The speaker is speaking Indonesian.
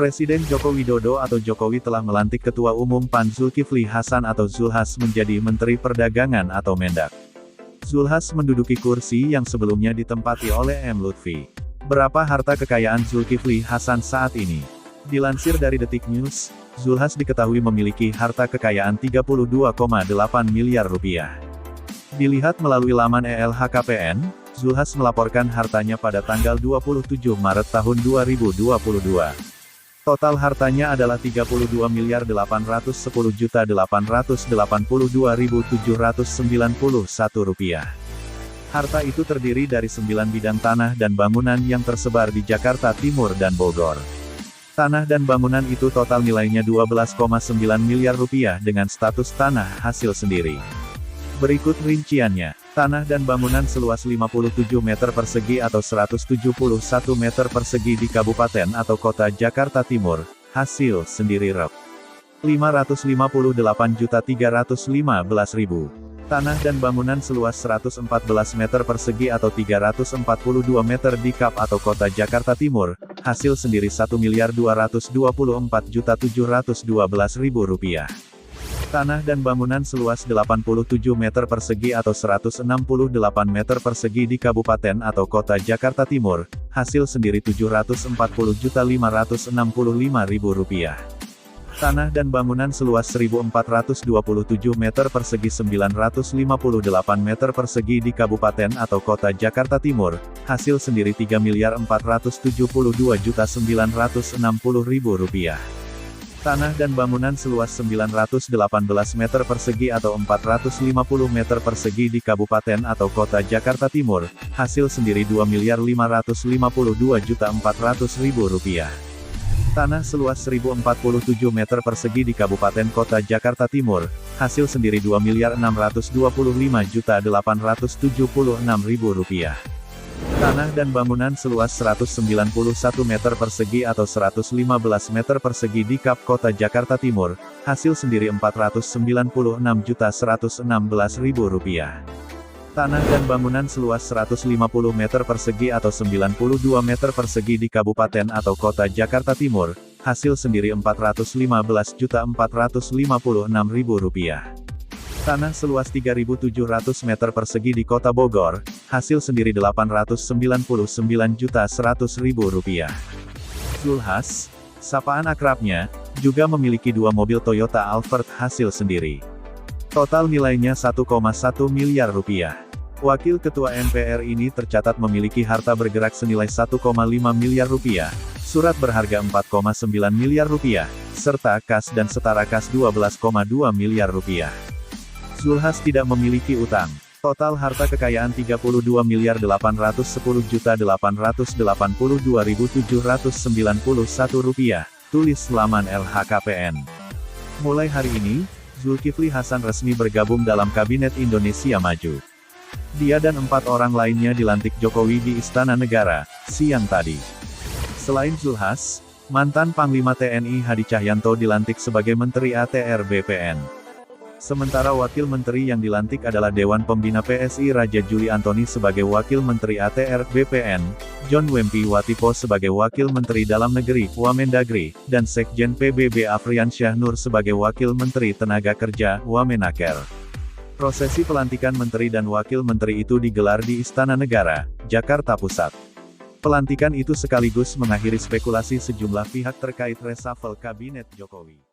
Presiden Joko Widodo atau Jokowi telah melantik Ketua Umum PAN Zulkifli Hasan atau Zulhas menjadi Menteri Perdagangan atau Mendak. Zulhas menduduki kursi yang sebelumnya ditempati oleh M. Lutfi. Berapa harta kekayaan Zulkifli Hasan saat ini? Dilansir dari Detik News, Zulhas diketahui memiliki harta kekayaan 32,8 miliar rupiah. Dilihat melalui laman LHKPN, Zulhas melaporkan hartanya pada tanggal 27 Maret tahun 2022. Total hartanya adalah Rp30.810.882.791 Harta itu terdiri dari 9 bidang tanah dan bangunan yang tersebar di Jakarta Timur dan Bogor. Tanah dan bangunan itu total nilainya 12,9 miliar rupiah dengan status tanah hasil sendiri. Berikut rinciannya. Tanah dan bangunan seluas 57 meter persegi atau 171 meter persegi di Kabupaten atau Kota Jakarta Timur, hasil sendiri Rp. 558.315.000. Tanah dan bangunan seluas 114 meter persegi atau 342 meter di Kap atau Kota Jakarta Timur, hasil sendiri Rp1.224.712.000. Tanah dan bangunan seluas 87 meter persegi atau 168 meter persegi di Kabupaten atau Kota Jakarta Timur, hasil sendiri Rp740.565.000. Tanah dan bangunan seluas 1.427 meter persegi 958 meter persegi di Kabupaten atau Kota Jakarta Timur, hasil sendiri Rp3.472.960.000. Tanah dan bangunan seluas 918 meter persegi atau 450 meter persegi di Kabupaten atau Kota Jakarta Timur, hasil sendiri Rp2.552.400.000. Tanah seluas 1047 meter persegi di Kabupaten Kota Jakarta Timur, hasil sendiri Rp2.625.876.000. Tanah dan bangunan seluas 191 meter persegi atau 115 meter persegi di Kap Kota Jakarta Timur, hasil sendiri Rp496.116.000. Tanah dan bangunan seluas 150 meter persegi atau 92 meter persegi di Kabupaten atau Kota Jakarta Timur, hasil sendiri Rp415.456.000. Tanah seluas 3.700 meter persegi di Kota Bogor, hasil sendiri Rp899.100.000. Zulhas, sapaan akrabnya, juga memiliki 2 mobil Toyota Alphard hasil sendiri. Total nilainya 1,1 miliar rupiah. Wakil Ketua MPR ini tercatat memiliki harta bergerak senilai 1,5 miliar rupiah, surat berharga 4,9 miliar rupiah, serta kas dan setara kas 12,2 miliar rupiah. Zulhas tidak memiliki utang. Total harta kekayaan Rp32.810.882.791 tulis laman LHKPN. Mulai hari ini, Zulkifli Hasan resmi bergabung dalam Kabinet Indonesia Maju. Dia dan 4 orang lainnya dilantik Jokowi di Istana Negara, siang tadi. Selain Zulhas, mantan Panglima TNI Hadi Cahyanto dilantik sebagai Menteri ATR BPN. Sementara Wakil Menteri yang dilantik adalah Dewan Pembina PSI Raja Juli Antoni sebagai Wakil Menteri ATR BPN, John Wempi Watipo sebagai Wakil Menteri Dalam Negeri Wamendagri, dan Sekjen PBB Afrian Syah Nur sebagai Wakil Menteri Tenaga Kerja Wamenaker. Prosesi pelantikan Menteri dan Wakil Menteri itu digelar di Istana Negara, Jakarta Pusat. Pelantikan itu sekaligus mengakhiri spekulasi sejumlah pihak terkait reshuffle Kabinet Jokowi.